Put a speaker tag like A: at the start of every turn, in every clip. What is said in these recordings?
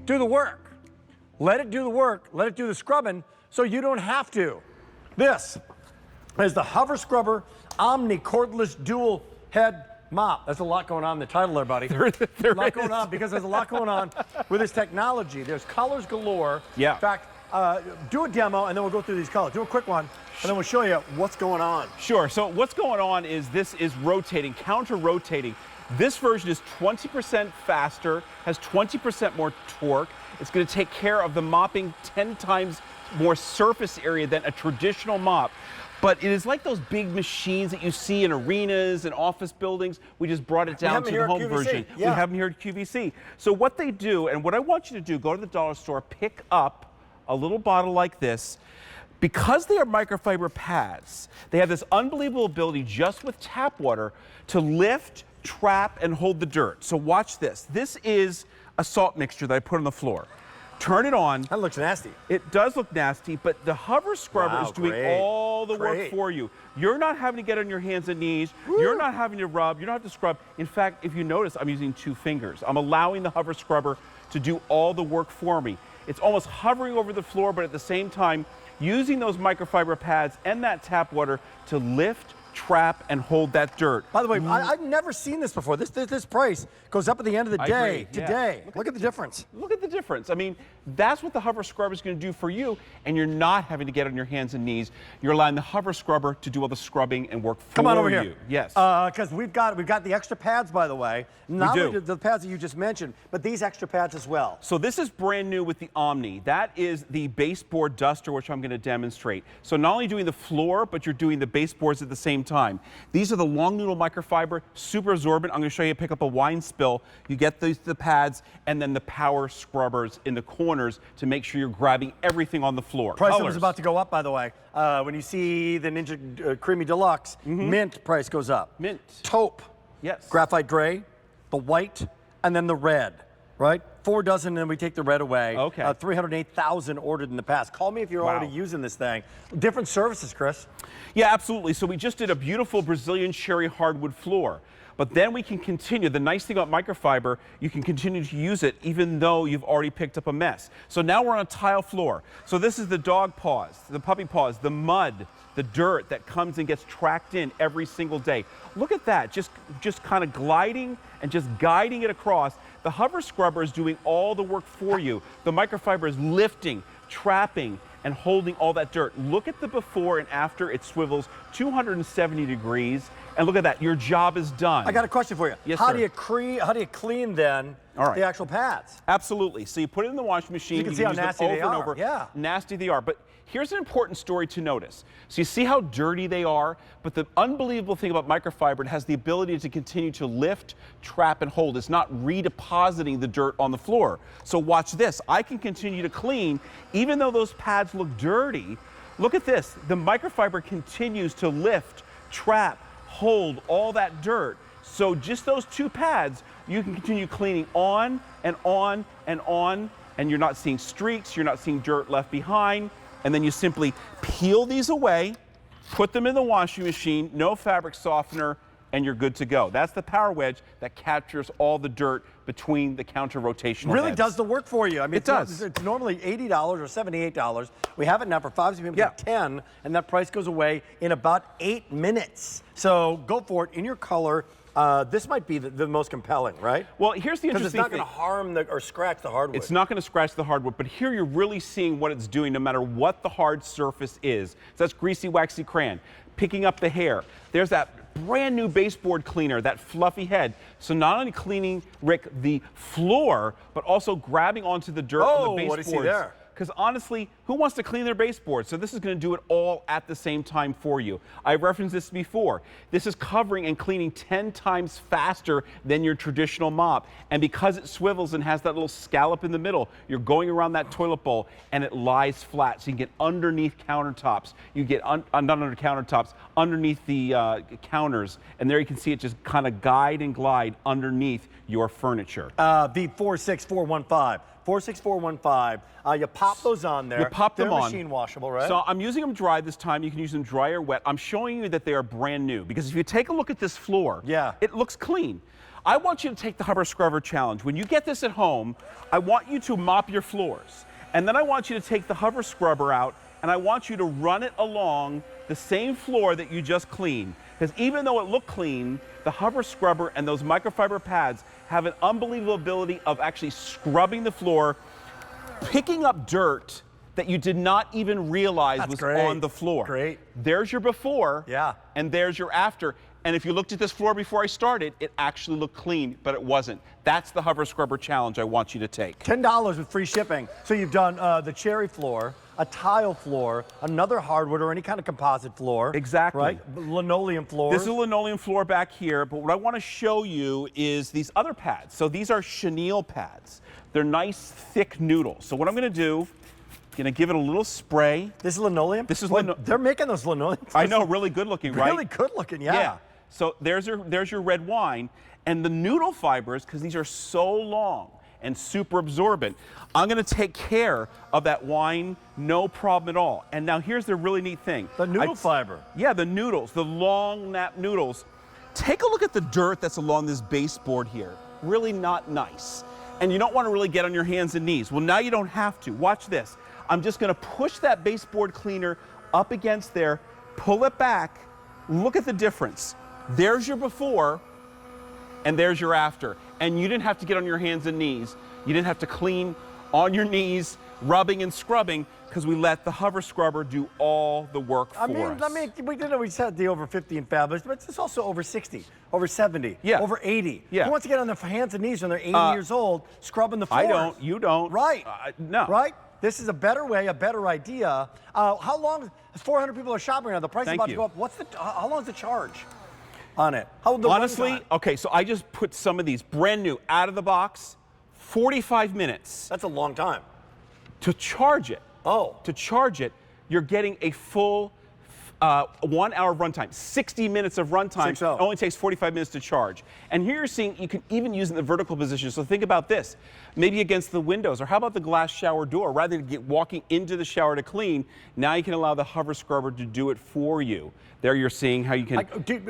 A: Do the work. Let it do the work. Let it do the scrubbing so you don't have to. This is the Hover Scrubber Omni Cordless Dual Head Mop. There's a lot going on in the title there, buddy.
B: There
A: a lot going on because there's a lot going on with this technology. There's colors galore.
B: Yeah.
A: In fact, do a demo and then we'll go through these colors. Do a quick one and then we'll show you what's going on.
B: Sure. So what's going on is this is rotating, counter-rotating. This version is 20% faster, has 20% more torque. It's going to take care of the mopping 10 times more surface area than a traditional mop. But it is like those big machines that you see in arenas and office buildings. We just brought it down to the home version.
A: Yeah.
B: We have them here at QVC. So what they do, and what I want you to do, go to the dollar store, pick up a little bottle like this. Because they are microfiber pads, they have this unbelievable ability just with tap water to lift, trap, and hold the dirt. So watch this. This is a salt mixture that I put on the floor. Turn it on.
A: That looks nasty.
B: It does look nasty, but the Hover Scrubber is doing all the work for you. You're not having to get on your hands and knees. Woo. You're not having to rub. You don't have to scrub. In fact, if you notice, I'm using 2 fingers. I'm allowing the Hover Scrubber to do all the work for me. It's almost hovering over the floor, but at the same time, using those microfiber pads and that tap water to lift, trap, and hold that dirt.
A: By the way, I've never seen this before. This price goes up at the end of the day today. Look at the difference.
B: Look at the difference. I mean, that's what the Hover Scrubber is going to do for you, and you're not having to get on your hands and knees. You're allowing the Hover Scrubber to do all the scrubbing and work for you.
A: Come on over here.
B: Yes.
A: Because we've got the extra pads, by the way. Not
B: we
A: only the pads that you just mentioned, but these extra pads as well.
B: So this is brand new with the Omni. That is the baseboard duster, which I'm going to demonstrate. So not only doing the floor, but you're doing the baseboards at the same time. These are the long noodle microfiber, super absorbent. I'm going to show you pick up a wine spill. You get the pads and then the power scrubbers in the corners to make sure you're grabbing everything on the floor.
A: Price is about to go up, by the way. When you see the Ninja Creamy Deluxe, mint price goes up.
B: Mint.
A: Taupe.
B: Yes.
A: Graphite gray, the white, and then the red. Right? 4 dozen, and we take the red away.
B: Okay.
A: 308,000 ordered in the past. Call me if you're already using this thing. Different services, Chris.
B: Yeah, absolutely. So we just did a beautiful Brazilian cherry hardwood floor. But then we can continue. The nice thing about microfiber, you can continue to use it even though you've already picked up a mess. So now we're on a tile floor. So this is the dog paws, the puppy paws, the mud, the dirt that comes and gets tracked in every single day. Look at that, just kind of gliding and just guiding it across. The Hover Scrubber is doing all the work for you. The microfiber is lifting, trapping, and holding all that dirt. Look at the before and after. It swivels 270 degrees. And look at that, your job is done.
A: I got a question for you.
B: Yes,
A: how
B: sir.
A: do you clean then the actual pads?
B: Absolutely. So you put it in the washing machine.
A: You can see how
B: use
A: nasty
B: them
A: they
B: over
A: are.
B: and over.
A: Yeah.
B: Nasty they are. But here's an important story to notice. So you see how dirty they are, but the unbelievable thing about microfiber, it has the ability to continue to lift, trap, and hold. It's not redepositing the dirt on the floor. So watch this. I can continue to clean even though those pads look dirty. Look at this. The microfiber continues to lift, trap, hold all that dirt. So just those 2 pads, you can continue cleaning on and on and on, and you're not seeing streaks, you're not seeing dirt left behind, and then you simply peel these away, put them in the washing machine, no fabric softener, and you're good to go. That's the power wedge that captures all the dirt between the counter rotational
A: Really
B: heads.
A: does the work for you. I mean,
B: it does.
A: It's normally $80 or $78. We have it now for 5 so people 10, and that price goes away in about 8 minutes. So go for it in your color. This might be the most compelling, right?
B: Well, here's the interesting thing.
A: Because it's not going to harm or scratch the hardwood.
B: It's not going to scratch the hardwood, but here you're really seeing what it's doing no matter what the hard surface is. So that's greasy, waxy crayon. Picking up the hair. There's that brand new baseboard cleaner, that fluffy head. So not only cleaning, Rick, the floor, but also grabbing onto the dirt on the baseboards.
A: What do you see there?
B: Because honestly, who wants to clean their baseboard? So this is going to do it all at the same time for you. I referenced this before. This is covering and cleaning 10 times faster than your traditional mop. And because it swivels and has that little scallop in the middle, you're going around that toilet bowl and it lies flat. So you can get underneath countertops. You get not under countertops, underneath the counters. And there you can see it just kind of guide and glide underneath your furniture.
A: The 46415. 46415. You pop those on there.
B: You pop them
A: They're
B: on.
A: machine washable, right?
B: So I'm using them dry this time. You can use them dry or wet. I'm showing you that they are brand new because if you take a look at this floor, it looks clean. I want you to take the Hover Scrubber challenge. When you get this at home, I want you to mop your floors. And then I want you to take the Hover Scrubber out and I want you to run it along the same floor that you just cleaned. Because even though it looked clean, the Hover Scrubber and those microfiber pads have an unbelievable ability of actually scrubbing the floor, picking up dirt that you did not even realize was on the floor.
A: Great.
B: There's your before,
A: Yeah.
B: and there's your after. And if you looked at this floor before I started, it actually looked clean, but it wasn't. That's the Hover Scrubber challenge I want you to take.
A: $10 with free shipping. So you've done the cherry floor, a tile floor, another hardwood or any kind of composite floor.
B: Exactly.
A: Right? Linoleum floor.
B: This is a linoleum floor back here, but what I want to show you is these other pads. So these are chenille pads. They're nice, thick noodles. So what I'm going to do, going to give it a little spray.
A: This is linoleum?
B: This is
A: They're making those linoleum.
B: I know, really good looking, right?
A: Really good looking, yeah.
B: So there's your red wine. And the noodle fibers, because these are so long and super absorbent, I'm going to take care of that wine, no problem at all. And now here's the really neat thing.
A: The noodle fiber.
B: Yeah, the noodles, the long nap noodles. Take a look at the dirt that's along this baseboard here. Really not nice. And you don't want to really get on your hands and knees. Well, now you don't have to. Watch this. I'm just going to push that baseboard cleaner up against there, pull it back. Look at the difference. There's your before, and there's your after. And you didn't have to get on your hands and knees. You didn't have to clean on your knees, rubbing and scrubbing, because we let the Hover Scrubber do all the work for us.
A: We said the over 50 in fabulous, but it's also over 60, over 70, over 80.
B: Yeah.
A: Who wants to get on their hands and knees when they're 80 years old, scrubbing the floors?
B: I don't. You don't.
A: Right.
B: No.
A: Right? This is a better way, a better idea. How long? 400 people are shopping now. The price is about to go up. How long is the charge on it?
B: Honestly, okay, so I just put some of these brand new out of the box, 45 minutes.
A: That's a long time.
B: To charge it.
A: Oh.
B: To charge it, you're getting a full 1 hour runtime, 60 minutes of runtime. It only takes 45 minutes to charge. And here you're seeing you can even use it in the vertical position. So think about this, maybe against the windows, or how about the glass shower door? Rather than walking into the shower to clean, now you can allow the Hover Scrubber to do it for you. There you're seeing how you can.
A: Can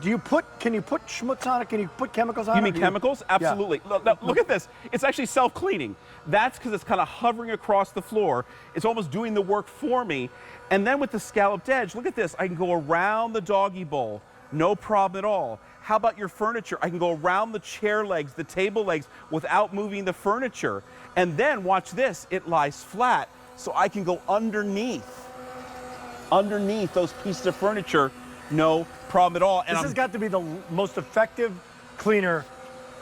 A: you put schmutz on it? Can you put chemicals on it?
B: You mean chemicals? Absolutely.
A: Yeah.
B: Look at this. It's actually self-cleaning. That's because it's kind of hovering across the floor. It's almost doing the work for me. And then with the scalloped edge, look at this. I can go around the doggy bowl. No problem at all. How about your furniture? I can go around the chair legs, the table legs, without moving the furniture. And then watch this. It lies flat, so I can go underneath those pieces of furniture, no problem at all. And
A: this has got to be the most effective cleaner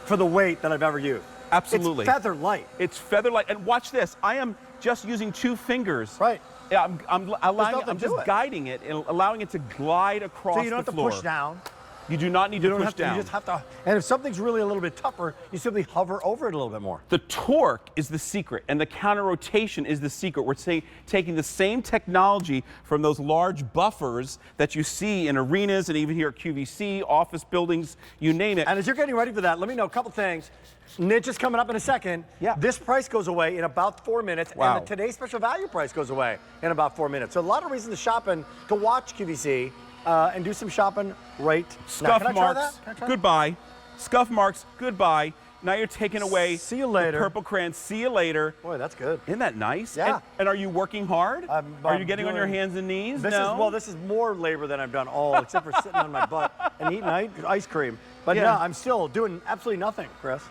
A: for the weight that I've ever used.
B: Absolutely.
A: It's feather light.
B: It's feather light. And watch this. I am just using 2 fingers.
A: Right.
B: Yeah, I'm just guiding it and allowing it to glide across the floor.
A: So you don't have to push down.
B: You do not need to push down.
A: You just have to, and if something's really a little bit tougher, you simply hover over it a little bit more.
B: The torque is the secret, and the counter rotation is the secret. We're taking the same technology from those large buffers that you see in arenas and even here at QVC, office buildings, you name it.
A: And as you're getting ready for that, let me know a couple things. Ninja's coming up in a second.
B: Yeah.
A: This price goes away in about 4 minutes,
B: Wow.
A: and the today's special value price goes away in about 4 minutes. So a lot of reasons to shop and to watch QVC. And do some shopping right
B: Scuff
A: now.
B: marks, goodbye. Scuff marks, goodbye. Now you're taking away
A: See you later.
B: the purple crayon. See you later.
A: Boy, that's good.
B: Isn't that nice?
A: Yeah.
B: And are you working hard? Are you getting on your
A: doing-
B: hands and knees?
A: This is more labor than I've done all, except for sitting on my butt and eating ice cream. But
B: Yeah.
A: no, I'm still doing absolutely nothing, Chris.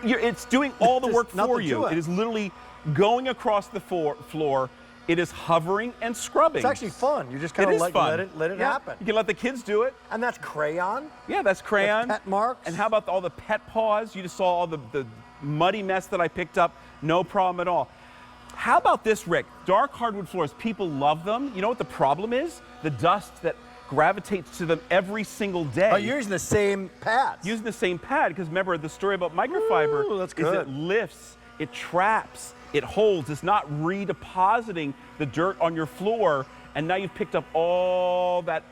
B: It's doing all the
A: Just
B: work
A: nothing
B: for
A: to
B: you.
A: it.
B: It is literally going across the floor. It is hovering and scrubbing.
A: It's actually fun. You just kind
B: It
A: of
B: is fun.
A: let it
B: Yeah.
A: happen.
B: You can let the kids do it.
A: And that's crayon.
B: Yeah, that's crayon.
A: That's pet marks.
B: And how about all the pet paws? You just saw all the muddy mess that I picked up. No problem at all. How about this, Rick? Dark hardwood floors, people love them. You know what the problem is? The dust that gravitates to them every single day.
A: Oh, you're using the same pads.
B: Using the same pad, because remember the story about microfiber
A: Ooh, that's
B: is
A: good.
B: it lifts, it traps, it holds. It's not redepositing the dirt on your floor, and now you've picked up all that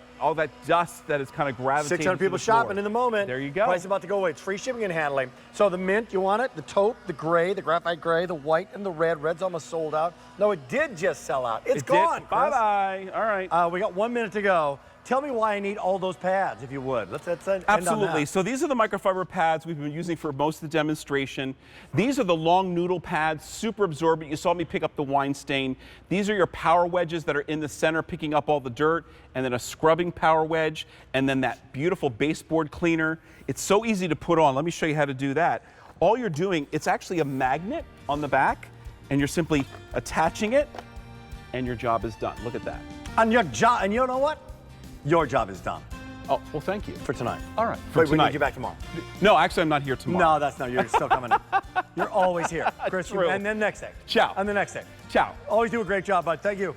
B: dust that is kind of gravitating.
A: 600 people
B: to the floor.
A: shopping in the moment.
B: There you go.
A: Price is about to go away. It's free shipping and handling. So the mint, you want it? The taupe, the gray, the graphite gray, the white, and the red. Red's almost sold out. No, it did just sell out. It's gone, Chris.
B: Bye-bye. All right.
A: We got 1 minute to go. tell me why I need all those pads, if you would. Let's end on
B: Absolutely.
A: that.
B: So these are the microfiber pads we've been using for most of the demonstration. These are the long noodle pads, super absorbent. You saw me pick up the wine stain. These are your power wedges that are in the center picking up all the dirt, and then a scrubbing power wedge, and then that beautiful baseboard cleaner. It's so easy to put on. Let me show you how to do that. All you're doing, it's actually a magnet on the back, and you're simply attaching it, and your job is done. Look at that.
A: And your job, and you know what? Your job is done
B: Oh, well, thank you.
A: for tonight.
B: All right.
A: Wait, we need you back tomorrow.
B: No, actually, I'm not here tomorrow.
A: No, that's not. You're still coming in. You're always here, Chris.
B: True.
A: And then next day.
B: Ciao.
A: And the next day.
B: Ciao.
A: Always do a great job, bud. Thank you.